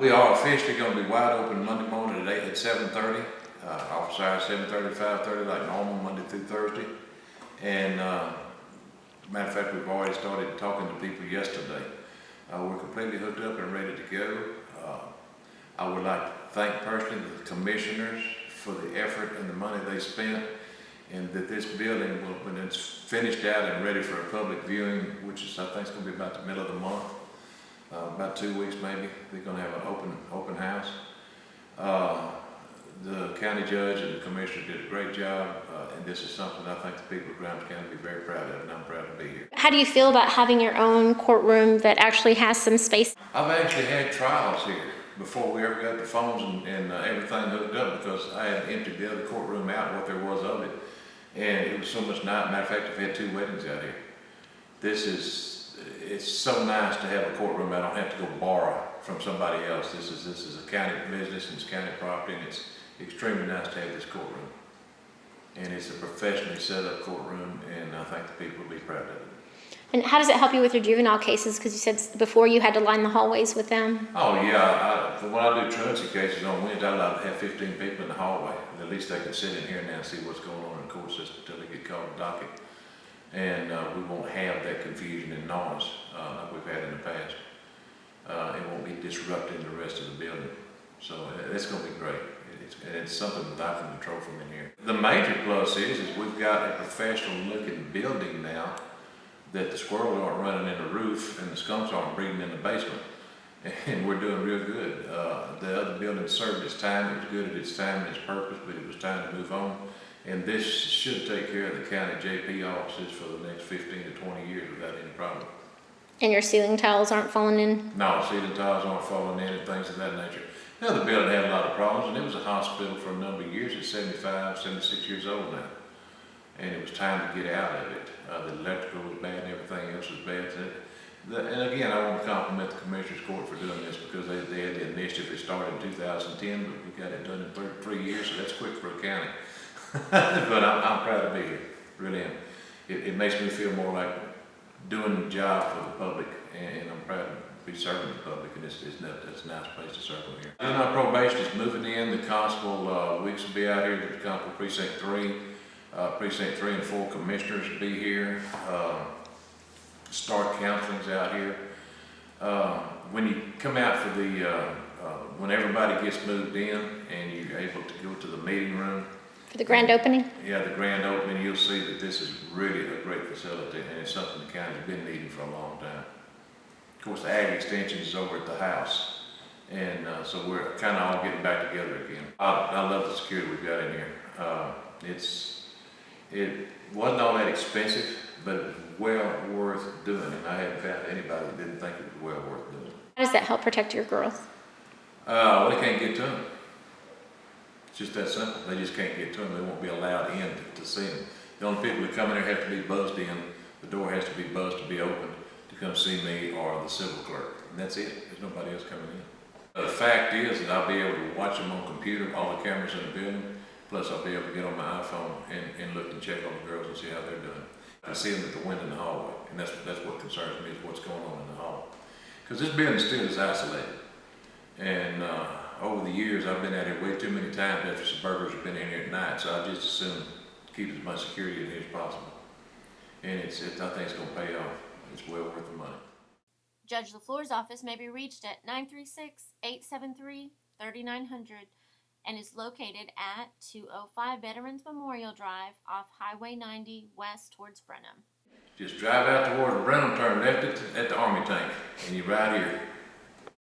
We are officially going to be wide open Monday morning at 7:30. Office hours 7:30 to 5:30 like normal, Monday through Thursday. And matter of fact, we've already started talking to people yesterday. We're completely hooked up and ready to go. I would like to thank personally the commissioners for the effort and the money they spent, and that this building will, when it's finished out and ready for a public viewing, which is, I think, is going to be about the middle of the month, about 2 weeks maybe, they're going to have an open house. The county judge and the commissioner did a great job, and this is something I think the people of Grimes County will be very proud of, and I'm proud to be here. How do you feel about having your own courtroom that actually has some space? I've actually had trials here before we ever got the phones and everything hooked up, because I had emptied the other courtroom out, what there was of it, and it was so much nice. Matter of fact, I've had 2 weddings out here. It's so nice to have a courtroom. I don't have to go borrow from somebody else. This is a county business, and it's county property, and it's extremely nice to have this courtroom. And it's a professionally set up courtroom, and I think the people will be proud of it. And how does it help you with your juvenile cases? Because you said before you had to line the hallways with them. Oh yeah, when I do truancy cases on Wednesday, I like to have 15 people in the hallway. At least they can sit in here now and see what's going on in the court system until they get called to docket. And we won't have that confusion and noise like we've had in the past. It won't be disrupting the rest of the building. So it's going to be great. It's something that I can control from in here. The major plus is we've got a professional looking building now, that the squirrels aren't running in the roof and the skunks aren't breeding in the basement. And we're doing real good. The other building served its time. It was good at its time and its purpose, but it was time to move on. And this should take care of the county JP offices for the next 15 to 20 years without any problem. And your ceiling tiles aren't falling in? No, ceiling tiles aren't falling in and things of that nature. The other building had a lot of problems, and it was a hospital for a number of years. It's 75, 76 years old now. And it was time to get out of it. The electrical was bad and everything else was bad. And again, I want to compliment the Commissioners Court for doing this, because they had the initiative that started in 2010, but we got it done in 3 years, so that's quick for a county. But I'm proud to be here, really am. It makes me feel more like doing the job for the public, and I'm proud to be serving the public, and it's a nice place to serve them here. Then our probation is moving in. The constable, Weeks will be out here, the constable precinct 3. Precinct 3 and 4 commissioners will be here. Start counseling's out here. When you come out for when everybody gets moved in and you're able to go to the meeting room. For the grand opening? Yeah, the grand opening, you'll see that this is really a great facility, and it's something the county's been needing for a long time. Of course, the ag extension is over at the house, and so we're kind of all getting back together again. I love the security we've got in here. It wasn't all that expensive, but it was well worth doing, and I haven't found anybody that didn't think it was well worth doing. How does that help protect your girls? Well, they can't get to them. It's just that simple. They just can't get to them. They won't be allowed in to see them. The only people that come in there have to be buzzed in. The door has to be buzzed to be opened to come see me or the civil clerk, and that's it. There's nobody else coming in. The fact is that I'll be able to watch them on computer, all the cameras in the building. Plus, I'll be able to get on my iPhone and look and check on the girls and see how they're doing. I see them at the window in the hallway, and that's what concerns me, is what's going on in the hall. Because this building still is isolated. And over the years, I've been out here way too many times after suburbers have been in here at night, so I just assume keep as much security in here as possible. And I think it's going to pay off. It's well worth the money. Judge LaFleur's office may be reached at 936-873-3900. And is located at 205 Veterans Memorial Drive off Highway 90 west towards Brenham. Just drive out toward Brenham, turn left at the Army tank, and you're right here.